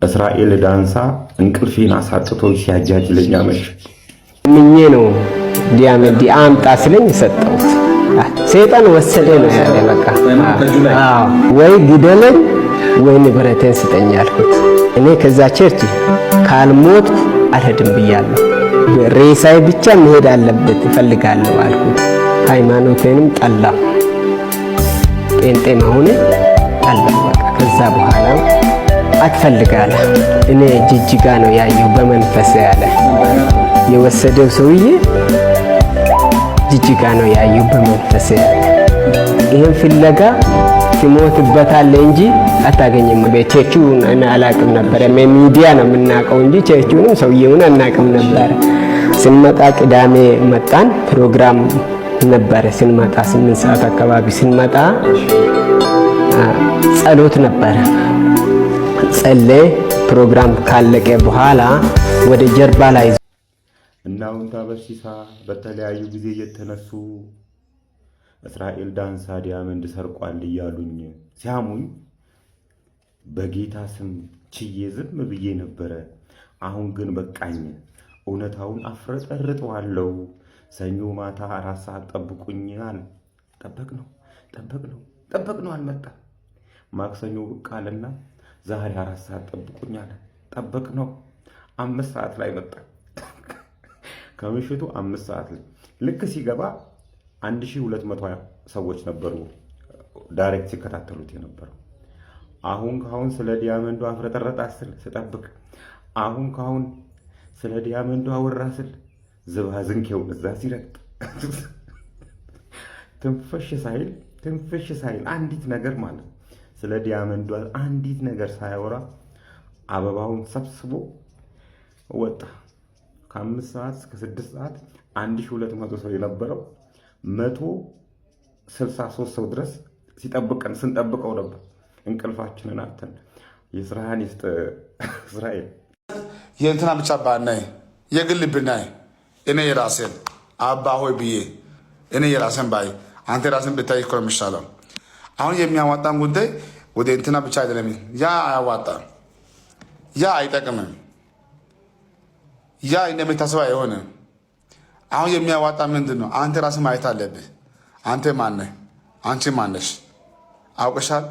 እስራኤል ዳንሳ እንቅልፌን አሳጥቶ ሲያጃጅለኝ አመሸ። ምኜ ነው ዲያመዲ አምጣ ስለኝ ሰጠሁት። ሰይጣን ወሰደ ነው ያለ። በቃ ወይ ግደለኝ ወይ ንብረቴን ስጠኝ አልኩት። እኔ ከዛ ቸርች ካልሞት አልሄድም ብያለሁ። ሬሳዬ ብቻ መሄድ አለበት እፈልጋለሁ አልኩት። ሃይማኖቴንም ጠላሁ፣ ጴንጤ መሆኔ ጠላሁ። በቃ ከዛ በኋላ አትፈልጋለ እኔ ጅጅጋ ነው ያየው በመንፈስ ያለ የወሰደው ሰውዬ ጅጅጋ ነው ያየው በመንፈስ ያለ። ይሄን ፍለጋ ትሞትበታለ እንጂ አታገኝም። በቸርቹን እኔ አላቅም ነበር። ሚዲያ ነው የምናውቀው እንጂ ቸርቹንም ሰውዬውን አናቅም ነበር። ስንመጣ ቅዳሜ መጣን። ፕሮግራም ነበር። ስንመጣ 8 ሰዓት አካባቢ ስንመጣ ጸሎት ነበር። ጸለይ ፕሮግራም ካለቀ በኋላ ወደ ጀርባ ላይ እናውን ታበሲሳ በተለያዩ ጊዜ የተነሱ እስራኤል ዳንሳ ዲያመንድ ሰርቋል እያሉኝ ሲያሙኝ በጌታ ስም ችዬ ዝም ብዬ ነበረ። አሁን ግን በቃኝ። እውነታውን አፍረጠርጠዋለሁ። ሰኞ ማታ 4 ሰዓት ጠብቁኛል። ጠበቅነው አልመጣም። ማክሰኞ ብቅ አለና ዛሬ 4 ሰዓት ጠብቁኛል። ጠበቅነው 5 ሰዓት ላይ መጣ። ከምሽቱ 5 ሰዓት ላይ ልክ ሲገባ 1220 ሰዎች ነበሩ ዳይሬክት ሲከታተሉት የነበረው። አሁን ስለ ዲያመንዱ አፍረጠረጣ ስል ስጠብቅ አሁን ስለ ዲያመንዱ አወራ ስል ዝባዝንኬውን እዛ ሲረግጥ ትንፍሽ ሳይል አንዲት ነገር ማለት ስለ ዲያመንዱ አንዲት ነገር ሳያወራ አበባውን ሰብስቦ ወጣ። ከ5 ሰዓት እስከ 6 ሰዓት 1200 ሰው የነበረው 163 ሰው ድረስ ስንጠብቀው ነበር። እንቅልፋችንን አተን የስራህን ይስጥ እስራኤል። የእንትና ብቻ ባናይ የግል ብናይ እኔ የራሴን አባ ሆይ ብዬ እኔ የራሴን ባይ አንተ የራሴን ብታይ እኮ ነው የሚሻለው። አሁን የሚያዋጣን ጉዳይ ወደ እንትና ብቻ አይደለም። ያ አያዋጣም፣ ያ አይጠቅምም፣ ያ እንደምታስበው አይሆንም። አሁን የሚያዋጣ ምንድን ነው? አንተ ራስህ ማየት አለብህ። አንተ ማነህ? አንቺ ማነሽ? አውቀሻል?